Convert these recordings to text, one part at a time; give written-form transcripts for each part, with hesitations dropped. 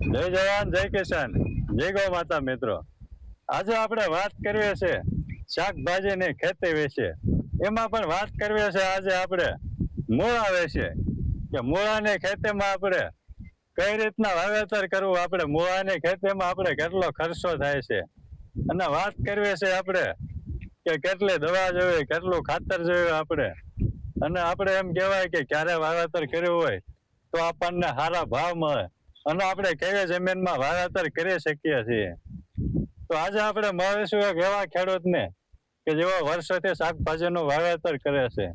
જય જવાન જય કિસાન જય ગૌ માતા મિત્રો. આજે આપણે વાત કરવી છે શાકભાજીની ખેતી વિશે. એમાં પણ વાત કરવી છે આજે આપણે મૂળા વિશે કે મૂળાની ખેતીમાં આપણે કઈ રીતના વાવેતર કરવું, આપણે મૂળાની ખેતીમાં આપણે કેટલો ખર્ચો થાય છે, અને વાત કરવી છે આપણે કે કેટલી દવા જોઈએ, કેટલું ખાતર જોઈએ આપણે, અને આપણે એમ કહેવાય કે ક્યારે વાવેતર કર્યું હોય તો આપણને સારા ભાવ મળે અને આપણે કેવી જમીનમાં વાવેતર કરી શકીએ છીએ. તો આજે આપણે મળીશું એક એવા ખેડૂતને કે જેઓ વર્ષોથી શાકભાજીનું વાવેતર કરે છે.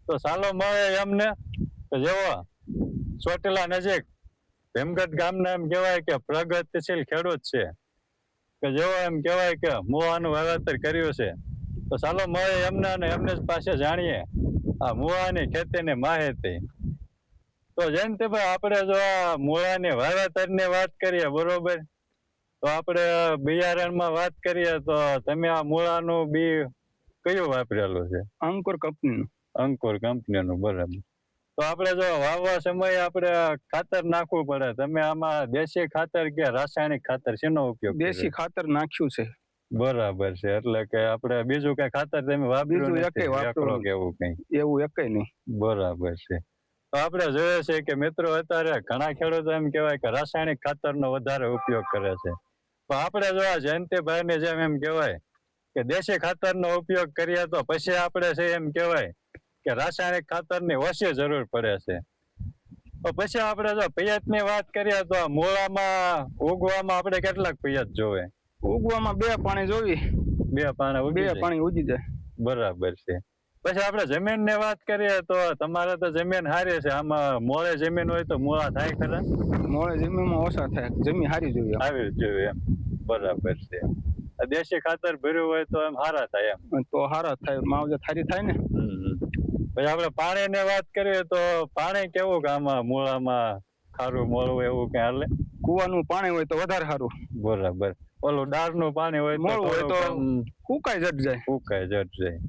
તો ચાલો મળે એમને કે જેઓ ચોટીલા નજીક ભીમગઢ ગામના એમ કહેવાય કે પ્રગતિશીલ ખેડૂત છે, કે જેઓ એમ કહેવાય કે મૂળાનું વાવેતર કર્યું છે. તો ચાલો મળે એમને અને એમને જ પાસે જાણીએ આ મૂળાની ખેતીની માહિતી. તો જયંતિભાઈ, આપણે જો આ મૂળાની વાવેતરની વાત કરીએ બરોબર, તો આપણે બિયારણમાં વાત કરીએ તો તમે આ મૂળાનું બી કયું વાપરેલું છે? અંકુર કંપનીનું. અંકુર કંપનીનું, બરાબર. તો આપણે જો વાવવા સમયે આપણે ખાતર નાખવું પડે, તમે આમાં દેશી ખાતર કે રાસાયણિક ખાતર શેનો ઉપયોગ? દેશી ખાતર નાખ્યું છે. બરાબર છે, એટલે કે આપણે બીજું કઈ ખાતર તમે વાપર્યું નથી એવું કઈ? એવું એકય નહીં. બરાબર છે. તો આપણે જોઈએ છે કે મિત્રો અત્યારે ઘણા ખેડૂતો એમ કહેવાય કે રાસાયણિક ખાતરનો વધારે ઉપયોગ કરે છે. તો આપણે જો આ જયંતિભાઈની જેમ એમ કહેવાય કે દેશી ખાતરનો ઉપયોગ કરીએ તો પછી આપણે છે એમ કહેવાય કે રાસાયણિક ખાતરની ઓછી જરૂર પડે છે. તો પછી આપણે જો પિયતની વાત કરીએ તો મૂળામાં ઉગવામાં આપણે કેટલાક પિયત જોવે? ઉગવામાં 2 પાણી જોવી. 2 પાણી ઉગી જાય. બરાબર છે. પછી આપણે જમીનની વાત કરીએ તો તમારે તો જમીન સારી છે, આમાં મોળે જમીન હોય તો મૂળા થાય ખરા? મોળે જમીનમાં ઓછા થાય, જમીન સારી જોઈએ. આવી જોઈએ એમ, બરાબર છે. દેશી ખાતર ભર્યું હોય તો એમ સારા થાય એમ? તો સારા થાય, માવજત સારી થાય ને. પછી આપણે પાણીની વાત કરીએ તો પાણી કેવું કે આમાં મૂળામાં ખારું મોળું એવું કઈ હાલે? કુવાનું પાણી હોય તો વધારે સારું. બરાબર. ઓલું ડાળનું પાણી હોય તો ફૂકાઈ જટ જાય.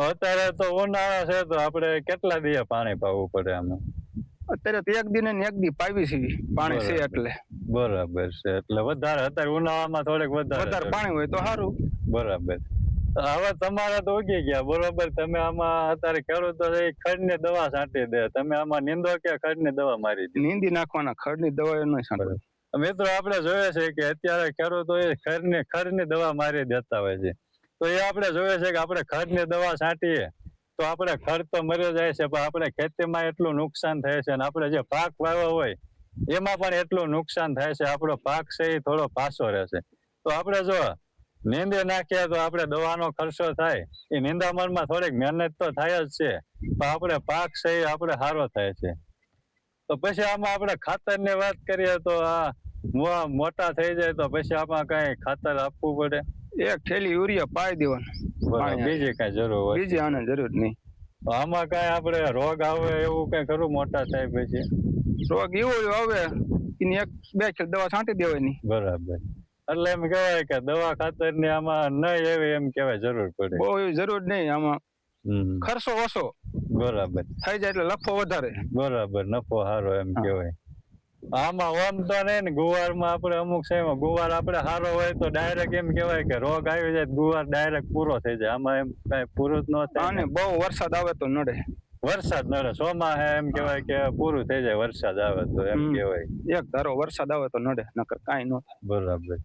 અત્યારે તો ઉનાળા છે તો આપણે કેટલા દિવસ પાણી પાવું પડે આમાં? અત્યારે તો 1 દિન ને 1 દી પાવી છે પાણી છે એટલે. બરાબર છે, એટલે વધારે અત્યારે ઉનાળામાં થોડીક વધારે પાણી હોય તો સારું. બરાબર. હવે તમારે તો ઉગી ગયા બરોબર, તમે આમાં અત્યારે ખેડૂતો ખડની દવા છાંટી દે, તમે આમાં નીંદો કે ખડની દવા મારી દે? નીંદી નાખવાના, ખડની દવા નહીં છાંટવી. મિત્રો આપણે જોઈએ છે કે અત્યારે ખેડૂતો ખડની દવા મારી દેતા હોય છે. તો એ આપણે જોઈએ છે કે આપણે ખડની દવા છાંટીએ તો આપણે ખડ તો મરી જાય છે, પણ આપણે ખેતીમાં એટલું નુકસાન થાય છે, અને આપણે જે પાક વાવ્યો હોય એમાં પણ એટલું નુકસાન થાય છે. આપણો પાક છે એ થોડો પાછો રહેશે. તો આપણે જો નીંદી નાખીએ તો આપણે દવાનો ખર્ચો થાય, એ નિંદામણમાં થોડીક મહેનત તો થાય જ છે, પણ આપણે પાક છે એ આપણે સારો થાય છે. તો પછી આમાં આપણે ખાતરની વાત કરીએ તો આ મોટા થઈ જાય તો પછી આમાં કઈ ખાતર આપવું પડે? 1 થેલી યુરિયા પાઈ દેવાનું. બીજી કઈ જરૂર હોય? બીજી આને જરૂર નહીં. તો આમાં કઈ આપણે રોગ આવે એવું કઈ ખરું મોટા થાય પછી? રોગ એવો આવે એની 1-2 ખેલ દવા છાંટી દેવાની. બરાબર. એટલે એમ કહેવાય કે દવા ખાતરની આમાં નહીં એવી એમ કહેવાય જરૂર પડે? બહુ એવી જરૂર નહીં, આમાં ખર્ચો ઓછો. બરાબર. થઈ જાય એટલે નફો વધારે. બરાબર, નફો સારો એમ કહેવાય. આમાં ઓમ તો નહીં ને, ગુવારમાં આપણે અમુક છે ગુવાર આપણે સારો હોય તો ડાયરેક્ટ એમ કહેવાય કે રોગ આવી જાય ગુવાર ડાયરેક્ટ પૂરો થઈ જાય, આમાં એમ કઈ પૂરું જ ન થાય? અને બહુ વરસાદ આવે તો નડે. વરસાદ નડે, ચોમાસે એમ કહેવાય કે પૂરું થઈ જાય વરસાદ આવે તો એમ કહેવાય. 1 ધારો વરસાદ આવે તો નડે, નકર કાંઈ ન થાય. બરાબર.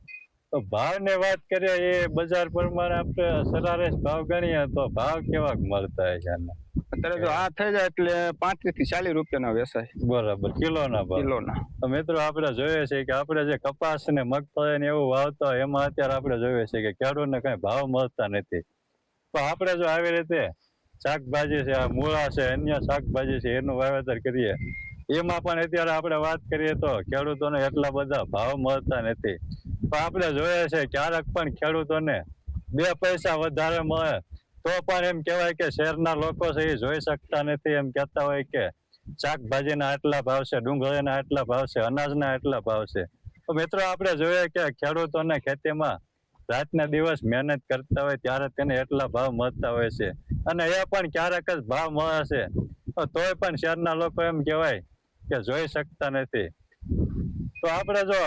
તો ભાવની વાત કરીએ એ બજાર પ્રમાણે આપણે સરાસરી ભાવ ગણીએ તો ભાવ કેવાક મળતા હોય છે આના? અત્યારે જો આ થઈ જાય એટલે 35 થી 40 રૂપિયાના વેચાય. બરાબર, કિલોના ભાવ? તો મિત્રો આપણે જોઈએ છે કે આપણે જે કપાસ ને મગફળી ને એવું વાવતા હોય એમાં અત્યારે આપણે જોઈએ છે કે ખેડૂતને કઈ ભાવ મળતા નથી. તો આપણે જો આવી રીતે શાકભાજી છે, આ મૂળા છે, અન્ય શાકભાજી છે એનું વાવેતર કરીએ, એમાં પણ અત્યારે આપણે વાત કરીએ તો ખેડૂતોને એટલા બધા ભાવ મળતા નથી. તો આપણે જોઈએ છે ક્યારેક પણ ખેડૂતોને 2 પૈસા વધારે મળે તો પણ એમ કહેવાય કે શહેરના લોકો છે એ જોઈ શકતા નથી, એમ કહેતા હોય કે શાકભાજીના આટલા ભાવ છે, ડુંગળીના આટલા ભાવ છે, અનાજના આટલા ભાવ છે. તો મિત્રો આપણે જોઈએ કે ખેડૂતોને ખેતીમાં રાતના દિવસ મહેનત કરતા હોય ત્યારે તેને એટલા ભાવ મળતા હોય છે, અને એ પણ ક્યારેક જ ભાવ મળે છે, તોય પણ શહેરના લોકો એમ કહેવાય કે જોઈ શકતા નથી. તો આપણે જો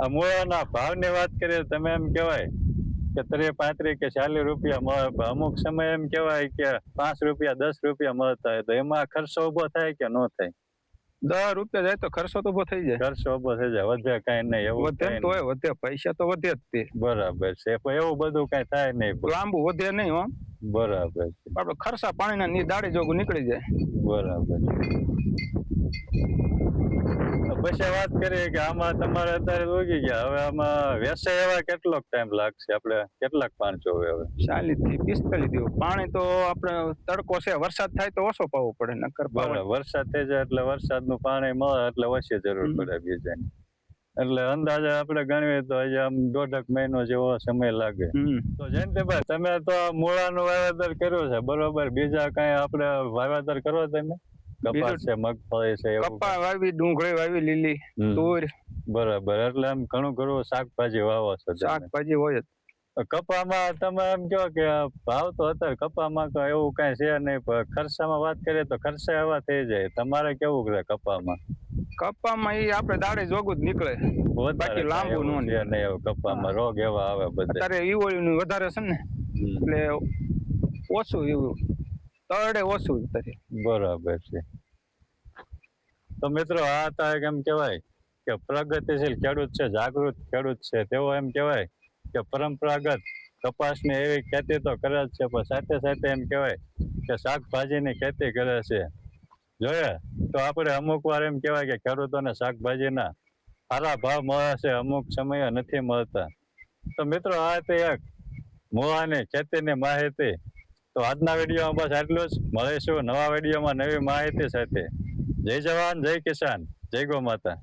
આ મૂળાના ભાવની વાત કરીએ, તમે એમ કહેવાય કે 30, 35 કે 40 રૂપિયા મળે, અમુક સમય એમ કહેવાય કે 5 રૂપિયા 10 રૂપિયા મળતા હોય, તો એમાં ખર્ચો ઉભો થાય કે ન થાય? 10 રૂપિયા જાય તો ખર્ચો તો ઉભો થઈ જાય. ખર્ચો ઉભો થઈ જાય, વધે કઈ નહીં એવું વધે થાય ને તોય નહીં. વધે, પૈસા તો વધે જ તે. બરાબર છે, પણ એવું બધું કઈ થાય નહીં. લાંબુ વધે નહીં હો. બરાબર છે, આપડે ખર્ચા પાણીના ની દાડી જોગું નીકળી જાય. બરાબર છે. તો પછી વાત કરીએ કે આમાં તમારે અત્યારે ઉગી ગયા, હવે આમાં વેચાય એવા કેટલોક ટાઈમ લાગશે? આપણે કેટલાક પાણ જોવે હવે? 40 થી 45 દિવસ. પાણી તો આપણે તડકો છે, વરસાદ થાય તો ઓછો પાવો પડે, નકર બરાબર, વરસાદ થઈ જાય એટલે વરસાદનું પાણી મળે એટલે ઓછી જરૂર પડે બીજાની. એટલે અંદાજે આપણે ગણીએ તો હજી આમ 1.5 મહિનો જેવો સમય લાગે. તો જયંતિભાઈ, તમે તો મૂળાનું વાવેતર કર્યું છે, બરોબર. બીજા કઈ આપણે વાવેતર કરો તમે? કપાસ છે, મગફળી છે, એવું? કપા વાવી, ડુંગળી વાવી, લીલી તુર. બરાબર, એટલે આમ ઘણું ઘણું શાકભાજી વાવો છો તમે. શાકભાજી હોય જ. કપામાં તમે એમ કહો કે ભાવ તો અત્યારે કપામાં તો એવું કઈ છે નહીં, પણ ખર્ચામાં વાત કરીએ તો ખર્ચા એવા થઈ જાય. તમારે કેવું કરે કપામાં? કપામાં એ આપણે દાડે જોગું જ નીકળે, બાકી લાંબુ નો છે નહીં એવું કપામાં? રોગ એવા આવે બધા. અત્યારે ઈવોળીનું વધારે છે ને, એટલે ઓછું એવું તળે ઓછું અત્યારે. બરાબર છે. તો મિત્રો, આ હતા એમ કહેવાય કે પ્રગતિશીલ ખેડૂત છે, જાગૃત ખેડૂત છે. તેઓ એમ કહેવાય કે પરંપરાગત કપાસની એવી ખેતી તો કરે જ છે, પણ સાથે સાથે એમ કહેવાય કે શાકભાજીની ખેતી કરે છે. જોઈએ તો આપણે અમુક વાર એમ કહેવાય કે ખેડૂતોને શાકભાજીના સારા ભાવ મળે છે, અમુક સમયે નથી મળતા. તો મિત્રો, આ હતી એક મૂળાની ખેતીની માહિતી. તો આજના વિડીયોમાં બસ આટલું જ. મળીશું નવા વિડીયોમાં નવી માહિતી સાથે. જય જવાન, જય કિસાન, જય ગૌ માતા.